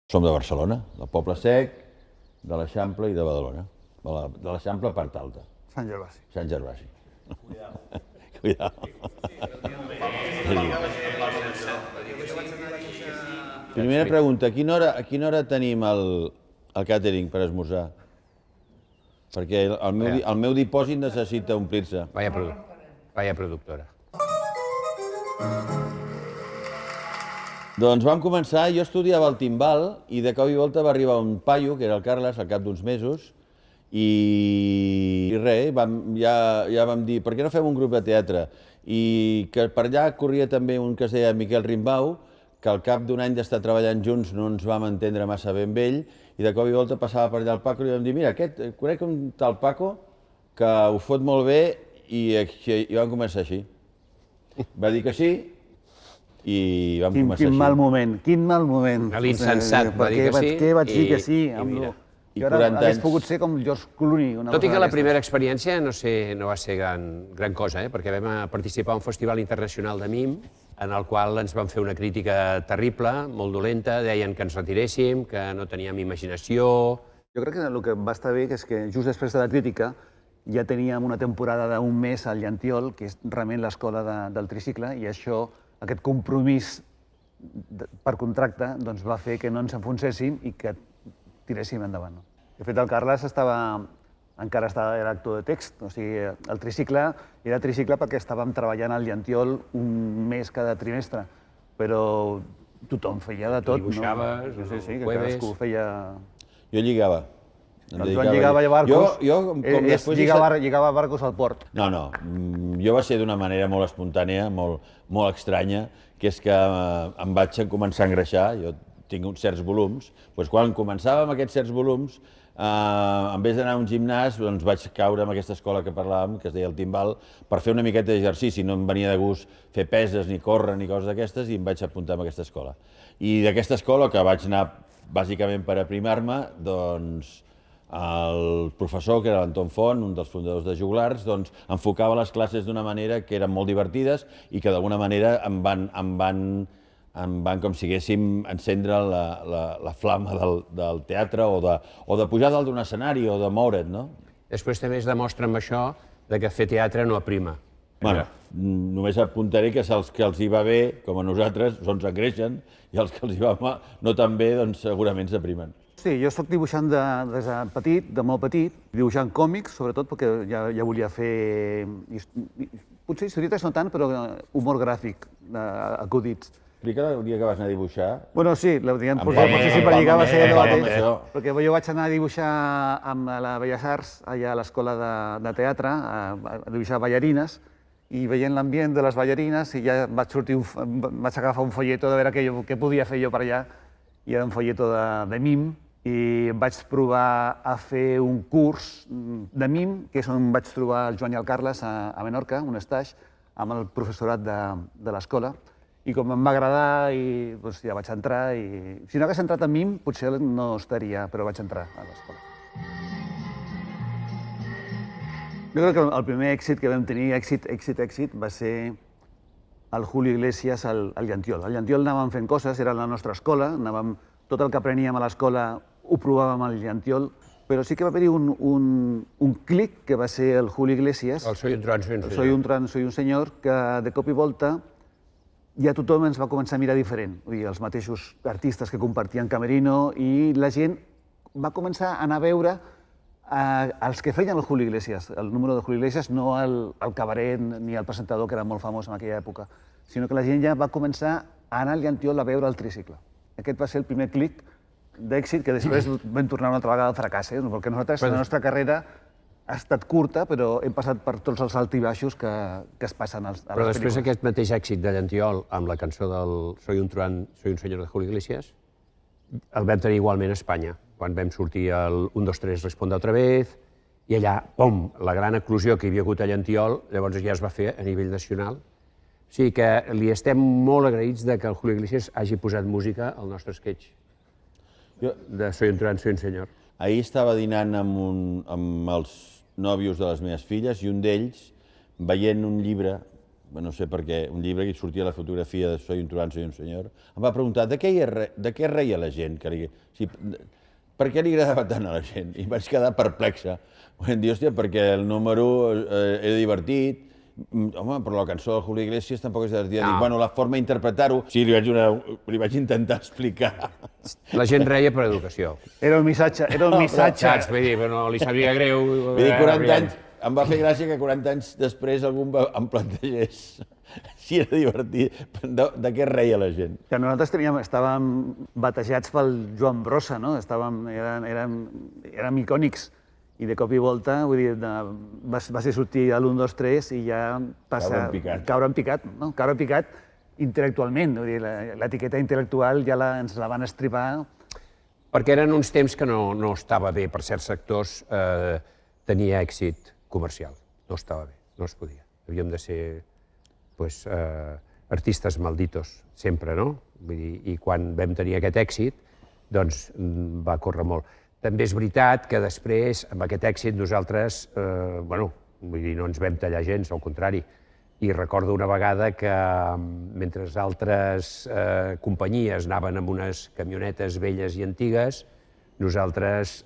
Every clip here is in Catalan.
Som de Barcelona, del Poble Sec, de l'Eixample i de Badalona. De l'Eixample, part alta. Sant Gervasi. Sant Gervasi. Cuidado. Primera pregunta, a quina hora tenim el càtering per esmorzar? Perquè el meu dipòsit necessita omplir-se. Vaya productora. Doncs vam començar, jo estudiava al timbal i de cop i volta va arribar un paio, que era el Carles, al cap d'uns mesos, i res, ja vam dir, per què no fem un grup de teatre? I que per allà corria també un que es deia Miquel Rimbau, que al cap d'un any d'estar treballant junts no ens vam entendre massa bé amb ell, i de cop i volta passava per allà el Paco i li vam dir, mira, conec un tal Paco que ho fot molt bé, i vam començar així. Va dir que sí, i vam començar així. Quin mal moment. L'insensat va dir que sí. Què vaig dir que sí? I ara hagués pogut ser com George Clooney. Tot i que la primera experiència no va ser gran cosa, perquè vam participar a un festival internacional de mim, en el qual ens van fer una crítica terrible, molt dolenta, deien que ens retiréssim, que no teníem imaginació. Jo crec que el que va estar bé és que just després de la crítica ja teníem una temporada d'un mes al Llantiol, que és realment l'escola del tricicle, i això, aquest compromís per contracte, va fer que no ens enfonséssim i que tiréssim endavant. De fet, el Carles encara era actor de text, o sigui, el tricicle era tricicle perquè estàvem treballant al Llantiol un mes cada trimestre, però tothom feia de tot. Dibuixaves, sí, que cadascú feia... Jo lligava. El Joan lligava a barcos, lligava barcos al port. No, jo va ser d'una manera molt espontània, molt estranya, que és que em vaig començar a engreixar, jo tinc uns certs volums, doncs quan començàvem aquests certs volums, en vez d'anar a un gimnàs, doncs vaig caure en aquesta escola que parlàvem, que es deia el timbal, per fer una miqueta d'exercici, no em venia de gust fer peses, ni córrer, ni coses d'aquestes, i em vaig apuntar a aquesta escola. I d'aquesta escola, que vaig anar bàsicament per aprimar-me, doncs el professor, que era l'Anton Font, un dels fundadors de Joglars, doncs enfocava les classes d'una manera que eren molt divertides i que d'alguna manera em van, com si haguéssim, encendre la flama del teatre o de pujar dalt d'un escenari o de moure't, no? Després també es demostra amb això que fer teatre no aprima. Bueno, només apuntaré que els que els hi va bé, com a nosaltres, doncs engreixen, i els que els hi va no tan bé, doncs segurament s'aprimen. Sí, jo soc dibuixant des de petit, de molt petit, dibuixant còmics, sobretot, perquè ja volia fer... Potser historietes no tant, però humor gràfic, acudits. Explica el dia que vas anar a dibuixar. Bueno, sí, potser sí per lligar va ser allò mateix, perquè jo vaig anar a dibuixar amb la Belles Arts, allà a l'escola de teatre, a dibuixar ballarines, i veient l'ambient de les ballarines, i ja vaig agafar un folleto de veure què podia fer jo per allà, i era un folleto de mim, i vaig provar a fer un curs de mim, que és on vaig trobar el Joan i el Carles a Menorca, un stage, amb el professorat de l'escola. I com em va agradar, ja vaig entrar, i si no hagués entrat a mim, potser no estaria, però vaig entrar a l'escola. Jo crec que el primer èxit que vam tenir, èxit, va ser el Julio Iglesias al Llantiol. Al Llantiol anàvem fent coses, era la nostra escola, tot el que apreníem a l'escola ho provàvem al Llantiol, però sí que va haver-hi un clic que va ser el Julio Iglesias. El Soy un tron, soy un senyor. Soy un tron, soy un senyor, que de cop i volta ja tothom ens va començar a mirar diferent. Vull dir, els mateixos artistes que compartien camerino, i la gent va començar a anar a veure els que feien el Julio Iglesias, el número de Julio Iglesias, no el cabaret ni el presentador, que era molt famós en aquella època, sinó que la gent ja va començar a anar al Llantiol a veure el tricicle. Aquest va ser el primer clic d'èxit, que després vam tornar una altra vegada al fracàs, perquè nosaltres, la nostra carrera ha estat curta, però hem passat per tots els alts i baixos que es passen a les pel·lícules. Però després aquest mateix èxit de Llantiol, amb la cançó del Soy un tron, soy un senyor de Julio Iglesias, el vam tenir igualment a Espanya, quan vam sortir el 1, 2, 3, responde otra vez, i allà, pum, la gran eclosió que hi havia hagut a Llantiol, llavors ja es va fer a nivell nacional. O sigui que li estem molt agraïts que el Julio Iglesias hagi posat música al nostre sketch de Soy un tron, soy un senyor. Ahir estava dinant amb els nòvios de les meves filles, i un d'ells, veient un llibre no sé per què, un llibre que sortia la fotografia de Soy un truán, soy un senyor, em va preguntar de què reia la gent, per què li agradava tant a la gent? I vaig quedar perplexa. Vam dir, hòstia, perquè el número era divertit, home, però la cançó de Julio Iglesias tampoc és divertida. Dic, bueno, la forma d'interpretar-ho... Sí, li vaig intentar explicar. La gent reia per educació. Era un missatge, Saps? Vull dir, però no li sabia greu. Vull dir, 40 anys, em va fer gràcia que 40 anys després algú em plantegés si era divertit, de què reia la gent. Que nosaltres estàvem batejats pel Joan Brossa, no? Érem icònics. I de cop i volta, vull dir, va ser sortir a l'1, 2, 3 i ja passa... Caure en picat. No? Caure en picat intel·lectualment. Vull dir, l'etiqueta intel·lectual ja ens la van estripar. Perquè eren uns temps que no estava bé per certs sectors tenir èxit comercial. No estava bé, no es podia. Havíem de ser artistes malditos, sempre, no? Vull dir, i quan vam tenir aquest èxit, doncs va córrer molt. També és veritat que després, amb aquest èxit, nosaltres, vull dir, no ens vam tallar gens, al contrari. I recordo una vegada que, mentre altres companyies anaven amb unes camionetes velles i antigues, nosaltres,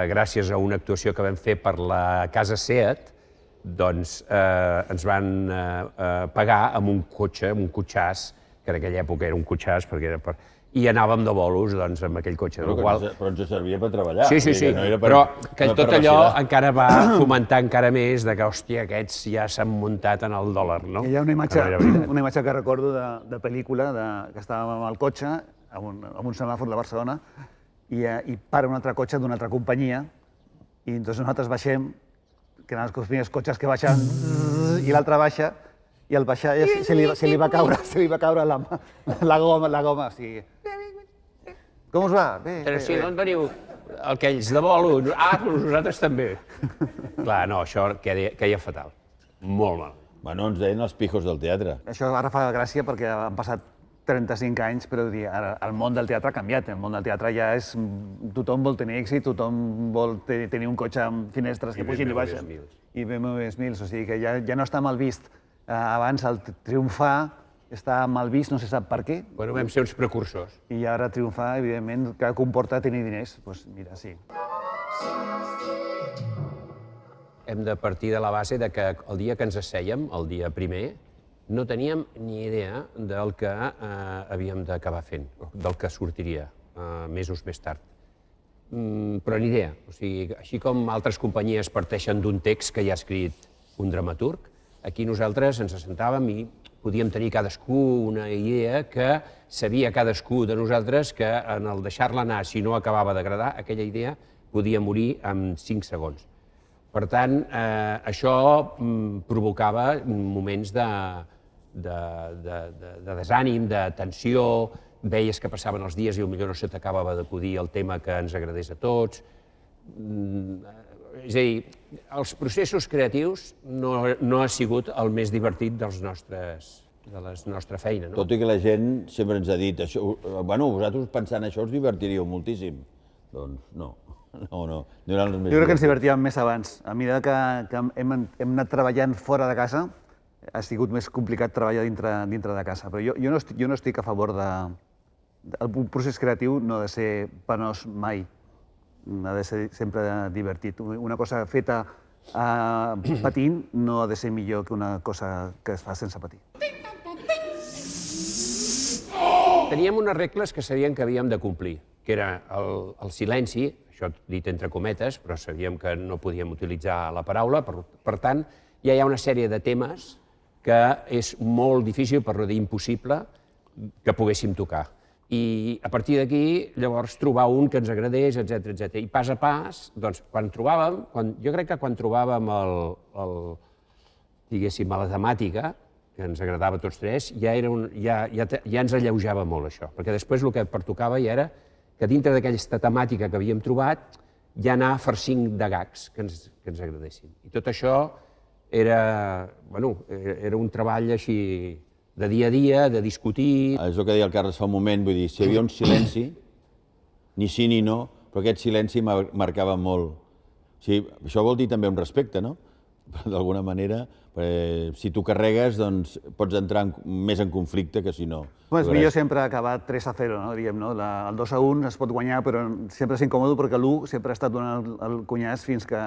gràcies a una actuació que vam fer per la Casa Seat, doncs ens van pagar amb un cotxe, amb un cotxàs, que en aquella època era un cotxàs, perquè era i anàvem de bolos amb aquell cotxe. Però ens servia per treballar. Sí, però que tot allò encara va fomentar encara més que, hòstia, aquests ja s'han muntat en el dòlar, no? Hi ha una imatge que recordo de pel·lícula, que estàvem amb el cotxe, amb un semàfor de Barcelona, i para un altre cotxe d'una altra companyia, i doncs nosaltres baixem, que eren els primers cotxes que baixen, i l'altre baixa, i al baixar se li va caure la goma, o sigui... Com us va? Bé. Però si no en veniu aquells de bolo, nosaltres també. Clar, no, això queia fatal. Molt mal. Bueno, ens deien els pijos del teatre. Això ara fa gràcia perquè han passat 35 anys, però ara el món del teatre ha canviat. El món del teatre ja és... Tothom vol tenir èxit, tothom vol tenir un cotxe amb finestres que pugin i baixen. I BMWs 1000, o sigui que ja no està mal vist. Abans el triomfar està mal vist, no se sap per què. Bueno, vam ser uns precursors. I ara triomfar, evidentment, que comporta tenir diners. Doncs mira, sí. Hem de partir de la base que el dia que ens assèiem, el dia primer, no teníem ni idea del que havíem d'acabar fent, del que sortiria mesos més tard. Però ni idea. O sigui, així com altres companyies parteixen d'un text que ja ha escrit un dramaturg, aquí nosaltres ens assentàvem i podíem tenir cadascú una idea que sabia cadascú de nosaltres que en el deixar-la anar, si no acabava d'agradar, aquella idea podia morir en 5 segons. Per tant, això provocava moments de desànim, de tensió, veies que passaven els dies i potser no se t'acabava d'acudir el tema que ens agradés a tots. És a dir, els processos creatius no ha sigut el més divertit de la nostra feina. Tot i que la gent sempre ens ha dit, bueno, vosaltres pensant això us divertiríeu moltíssim. Doncs no. Jo crec que ens divertíem més abans. A mesura que hem anat treballant fora de casa, ha sigut més complicat treballar dintre de casa. Però jo no estic a favor de... El procés creatiu no ha de ser penós mai. Ha de ser sempre divertit. Una cosa feta patint no ha de ser millor que una cosa que es fa sense patir. Teníem unes regles que sabíem que havíem de complir, que era el silenci, això dit entre cometes, però sabíem que no podíem utilitzar la paraula, per tant, ja hi ha una sèrie de temes que és molt difícil, per no dir impossible, que poguéssim tocar. I a partir d'aquí, llavors, trobar un que ens agradés, etc. I pas a pas, doncs, jo crec que quan trobàvem diguéssim, la temàtica, que ens agradava a tots tres, ja ens alleujava molt això, perquè després el que pertocava ja era que dintre d'aquesta temàtica que havíem trobat ja anar farcint de gags que ens agradessin. I tot això era un treball així de dia a dia, de discutir... És el que deia el Carles fa un moment, vull dir, si hi havia un silenci, ni sí ni no, però aquest silenci marcava molt. O sigui, això vol dir també un respecte, no? d'alguna manera, si tu carregues, doncs pots entrar més en conflicte que si no. És millor sempre acabar 3-0, no? Diguem, no? El 2-1 es pot guanyar, però sempre és incòmode perquè l'1 sempre ha estat donant el cunyàs fins que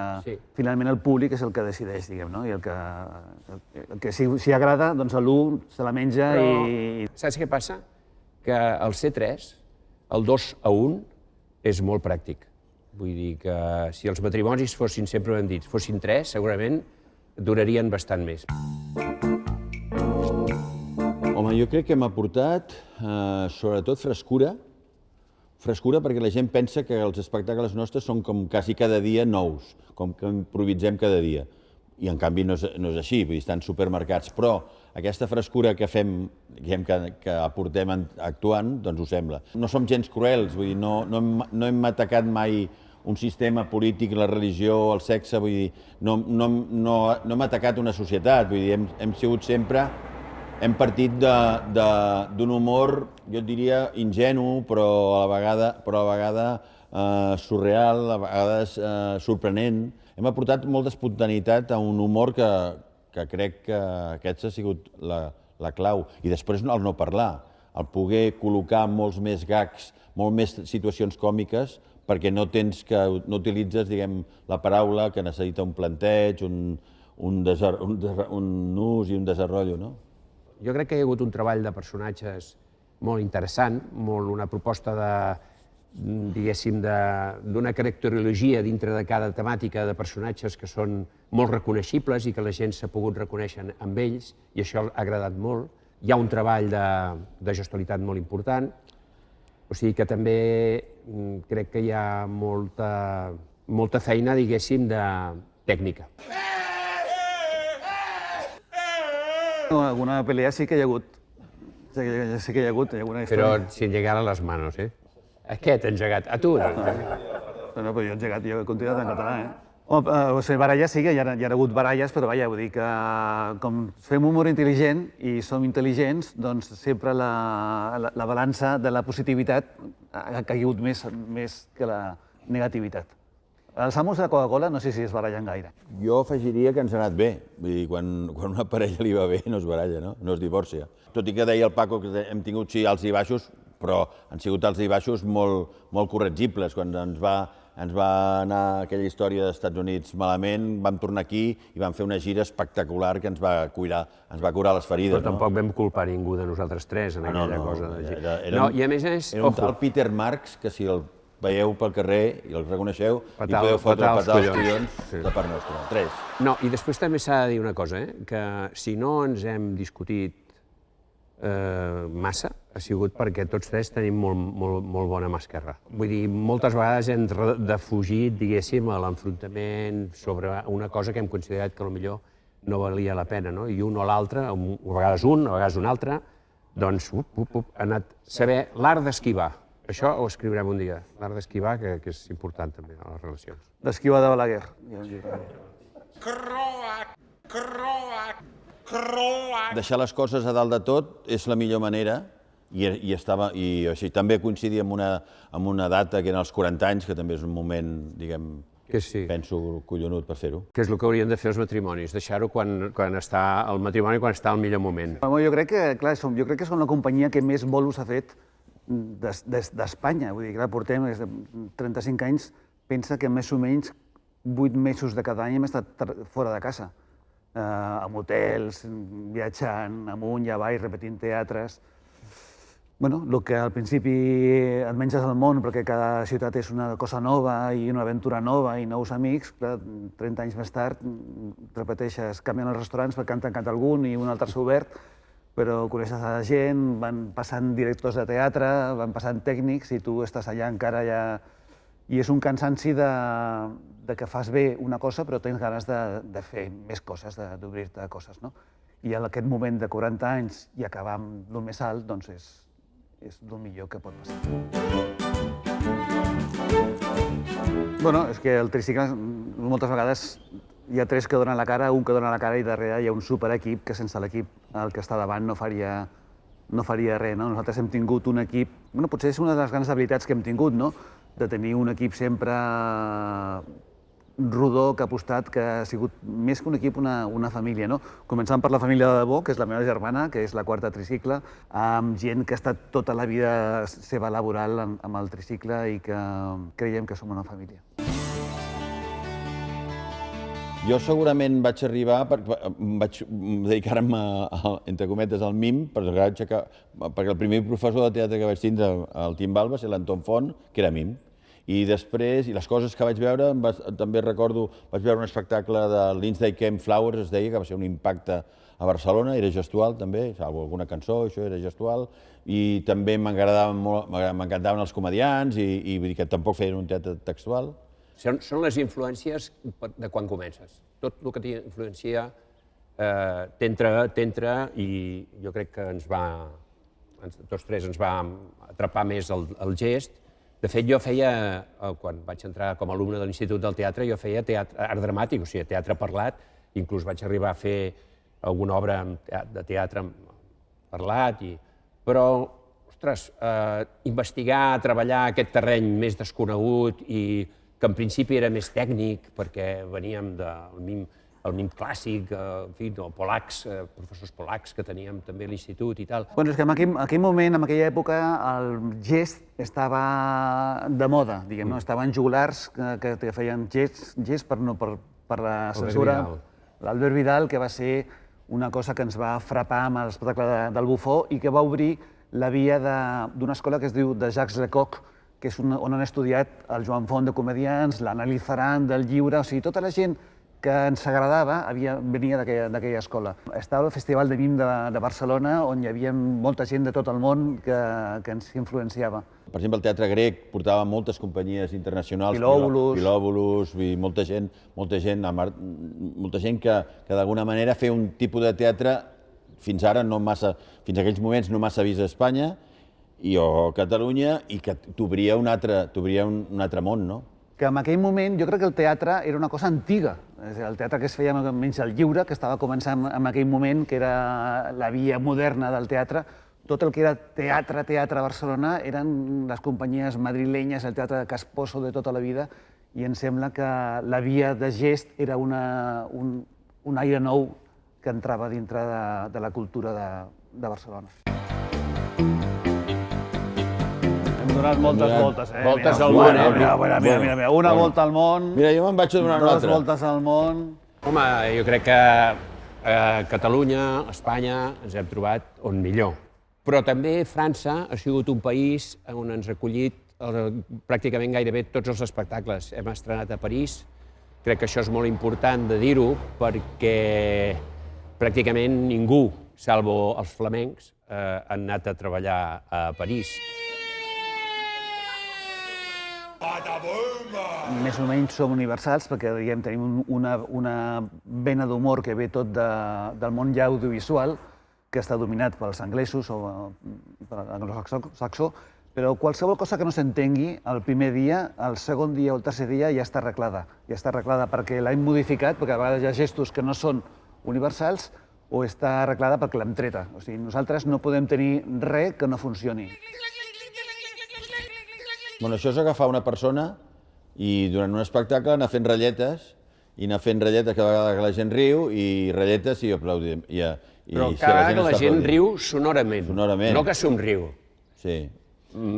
finalment el públic és el que decideix, diguem, no? I el que si agrada, doncs l'1 se la menja i... Saps què passa? Que el C3, el 2-1, és molt pràctic. Vull dir que si els matrimonis fossin, sempre ho hem dit, fossin 3, segurament durarien bastant més. Home, jo crec que m'ha portat, sobretot, frescura. Frescura perquè la gent pensa que els espectacles nostres són com quasi cada dia nous, com que improvisem cada dia. I, en canvi, no és així, vull dir, estan supermercats. Però aquesta frescura que fem, que aportem actuant, doncs ho sembla. No som gens cruels, vull dir, no hem atacat mai un sistema polític, la religió, el sexe, vull dir, no hem atacat una societat, vull dir, hem sigut sempre, hem partit d'un humor, jo et diria, ingenu, però a la vegada surreal, a vegades sorprenent. Hem aportat molta espontaneïtat a un humor que crec que aquesta ha sigut la clau. I després el no parlar, el poder col·locar molts més gags, molt més situacions còmiques, perquè no utilitzes, diguem, la paraula que necessita un planteig, un nus i un desenrotllo, no? Jo crec que hi ha hagut un treball de personatges molt interessant, una proposta diguéssim, d'una caracterologia dintre de cada temàtica de personatges que són molt reconeixibles i que la gent s'ha pogut reconèixer amb ells, i això ha agradat molt. Hi ha un treball de gestualitat molt important, o sigui que també crec que hi ha molta feina, diguéssim, de tècnica. Alguna pelea sí que hi ha hagut. Sí que hi ha hagut alguna història. Però sin llegar a les manos, eh? A què t'ha engegat? A tu? No, però jo he engegat, jo he continuat en català, eh? O sigui, baralles sí que hi ha hagut baralles, però vaja, vull dir que com fem humor intel·ligent i som intel·ligents, doncs sempre la balança de la positivitat ha caigut més que la negativitat. Els amos de Coca-Cola no sé si es barallen gaire. Jo afegiria que ens ha anat bé. Vull dir, quan una parella li va bé no es baralla, no? No es divorcia. Tot i que deia el Paco que hem tingut sí alts i baixos, però han sigut alts i baixos molt corregibles. Quan ens va anar aquella història dels Estats Units malament, vam tornar aquí i vam fer una gira espectacular que ens va curar les ferides. Però tampoc vam culpar ningú de nosaltres tres en aquella cosa de gira. I a més és... Era un tal Peter Marks, que si el veieu pel carrer i el reconeixeu, li podeu fotre petar els collons de part nostra. 3. No, i després també s'ha de dir una cosa, que si no ens hem discutit massa, ha sigut perquè tots tres tenim molt bona mà esquerra. Vull dir, moltes vegades hem defugit, diguéssim, l'enfrontament sobre una cosa que hem considerat que potser no valia la pena, no? I un o l'altre, a vegades un, a vegades un altre, doncs ha anat saber l'art d'esquivar. Això ho escriurem un dia, l'art d'esquivar, que és important també a les relacions. D'esquivar de Balaguer. Deixar les coses a dalt de tot és la millor manera i així també coincidir amb una data que eren els 40 anys, que també és un moment, diguem, penso collonut per fer-ho. Que és el que haurien de fer els matrimonis, deixar-ho quan està el matrimoni, quan està al millor moment. Jo crec que, clar, som la companyia que més bolos ha fet d'Espanya. Vull dir, clar, portem 35 anys, pensa que més o menys 8 mesos de cada any hem estat fora de casa. Amb hotels, viatjant amunt i avall, repetint teatres. Bueno, el que al principi et menges al món perquè cada ciutat és una cosa nova i una aventura nova i nous amics, clar, 30 anys més tard repeteixes, canvien els restaurants perquè han tancat algun i un altre s'ha obert, però coneixes a la gent, van passant directors de teatre, van passant tècnics i tu estàs allà encara ja... I és un cansanci de que fas bé una cosa però tens ganes de fer més coses, d'obrir-te a coses, no? I en aquest moment de 40 anys i acabar amb el més alt, doncs és el millor que pot passar. Bueno, és que el tricicle moltes vegades hi ha 3 que donen la cara, un que dona la cara i darrere hi ha un superequip que sense l'equip el que està davant no faria res, no? Nosaltres hem tingut un equip... Bueno, potser és una de les grans habilitats que hem tingut, no? De tenir un equip sempre rodó, que ha apostat, que ha sigut més que un equip, una família. No? Començant per la família de debò, que és la meva germana, que és la quarta tricicle, amb gent que ha estat tota la vida seva laboral amb el tricicle i que creiem que som una família. Jo segurament vaig arribar, vaig dedicar-me, entre cometes, al MIM, perquè el primer professor de teatre que vaig tindre al Timbal va ser l'Anton Font, que era MIM. I després, i les coses que vaig veure, també recordo, vaig veure un espectacle de Lindsay Kemp Flowers, es deia, que va ser un impacte a Barcelona, era gestual també, alguna cançó, això era gestual, i també m'encantaven els comediants, i vull dir que tampoc feien un teatre textual. Són les influències de quan comences. Tot el que t'influencia t'entra i jo crec que tots tres ens va atrapar més el gest. De fet, jo feia, quan vaig entrar com a alumne de l'Institut del Teatre, jo feia art dramàtic, o sigui, teatre parlat, inclús vaig arribar a fer alguna obra de teatre parlat, però, ostres, investigar, treballar aquest terreny més desconegut i que en principi era més tècnic, perquè veníem del MIM clàssic, en fi, polacs, professors polacs que teníem també a l'institut i tal. Bueno, és que en aquell moment, en aquella època, el gest estava de moda, diguem, no? Estaven jugulars que feien gest per la censura. L'Albert Vidal, que va ser una cosa que ens va frapar amb l'espectacle del Bufó i que va obrir la via d'una escola que es diu de Jacques Lecoq, que és on han estudiat el Joan Font de comedians, l'Anneli Ferran del lliure, o sigui, tota la gent que ens agradava venia d'aquella escola. Estava al Festival de MIM de Barcelona, on hi havia molta gent de tot el món que ens influenciava. Per exemple, el teatre grec portava moltes companyies internacionals, Pilòbulus, molta gent que d'alguna manera feia un tipus de teatre fins ara fins a aquells moments no massa vist a Espanya, i a Catalunya, i que t'obria un altre món, no? Que en aquell moment jo crec que el teatre era una cosa antiga. El teatre que es feia menys al lliure, que estava començant en aquell moment, que era la via moderna del teatre. Tot el que era teatre a Barcelona eren les companyies madrilenyes, el teatre de Casposo de tota la vida, i em sembla que la via de gest era un aire nou que entrava dintre de la cultura de Barcelona. Hem donat moltes voltes, eh? Voltes al món, eh? Mira, una volta al món... Mira, jo me'n vaig a donar una altra. 2 voltes al món... Home, jo crec que a Catalunya, a Espanya, ens hem trobat on millor. Però també França ha sigut un país on ens ha acollit pràcticament gairebé tots els espectacles. Hem estrenat a París. Crec que això és molt important de dir-ho perquè pràcticament ningú, salvo els flamencs, han anat a treballar a París. Més o menys som universals perquè tenim una vena d'humor que ve tot del món ja audiovisual, que està dominat pels anglesos o per l'anglosaxó, però qualsevol cosa que no s'entengui el primer dia, el segon dia o el tercer dia ja està arreglada. Ja està arreglada perquè l'hem modificat, perquè a vegades hi ha gestos que no són universals, o està arreglada perquè l'hem treta. O sigui, nosaltres no podem tenir res que no funcioni. Bueno, això és agafar una persona i durant un espectacle anar fent ratlletes, i anar fent ratlletes cada vegada que la gent riu, i ratlletes i aplaudim. Però cada vegada que la gent riu sonorament, no que somriu. Sí.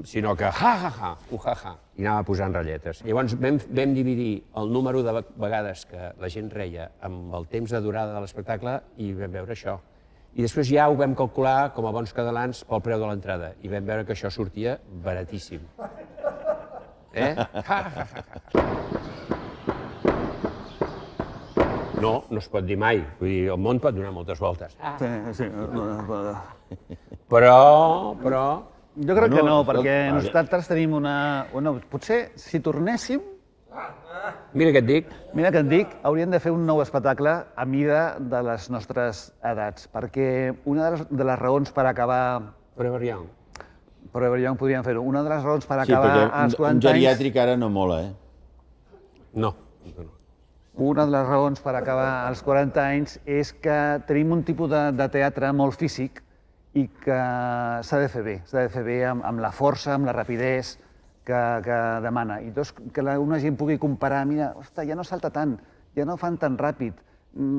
Sinó que ha-ha-ha, u-ha-ha, i anava posant ratlletes. Llavors vam dividir el número de vegades que la gent reia amb el temps de durada de l'espectacle i vam veure això. I després ja ho vam calcular, com a bons catalans, pel preu de l'entrada, i vam veure que això sortia baratíssim. No es pot dir mai. Vull dir, el món pot donar moltes voltes. Sí. Però... Jo crec que no, perquè nosaltres tenim una... Potser, si tornéssim... Mira què et dic. Mira què et dic, hauríem de fer un nou espectacle a mida de les nostres edats, perquè una de les raons per acabar... Forever Young. Forever Young podríem fer-ho. Una de les raons per acabar als 40 anys... Un geriàtric ara no mola, eh? No. Una de les raons per acabar als 40 anys és que tenim un tipus de teatre molt físic i que s'ha de fer bé. S'ha de fer bé amb la força, amb la rapidesa, que demana. I dos, que una gent pugui comparar, mira, ostres, ja no salta tant, ja no fan tan ràpid.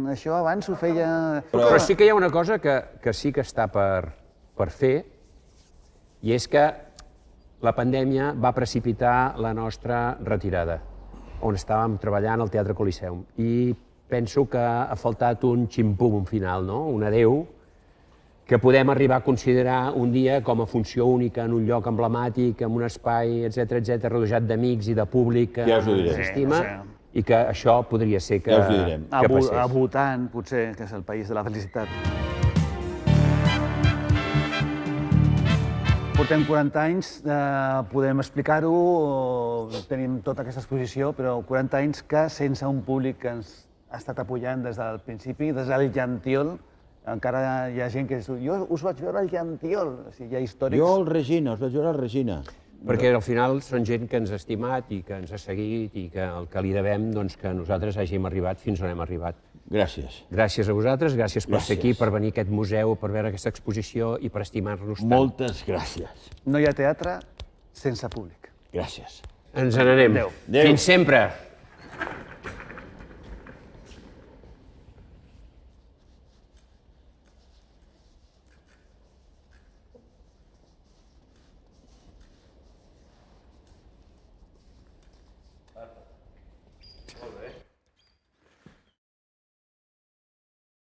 Això abans ho feia... Però sí que hi ha una cosa que sí que està per fer, i és que la pandèmia va precipitar la nostra retirada, on estàvem treballant al Teatre Coliseum. I penso que ha faltat un ximpum final, no? Un adéu, que podem arribar a considerar un dia com a funció única en un lloc emblemàtic, en un espai, etc, rodejat d'amics i de públic que ens estima, i que això podria ser que passés. A Bhutan, potser, que és el país de la felicitat. Portem 40 anys, podem explicar-ho, tenim tota aquesta exposició, però 40 anys que sense un públic que ens ha estat apoyant des del principi, des del Llantiol, encara hi ha gent que diu, jo us vaig veure al Llantiol, o sigui, hi ha històrics... Jo al Regina, us vaig veure al Regina. Perquè al final són gent que ens ha estimat i que ens ha seguit i que el que li devem, doncs, que nosaltres hàgim arribat fins on hem arribat. Gràcies. Gràcies a vosaltres, gràcies per ser aquí, per venir a aquest museu, per veure aquesta exposició i per estimar-nos tant. Moltes gràcies. No hi ha teatre sense públic. Gràcies. Ens n'anem. Adéu. Fins sempre.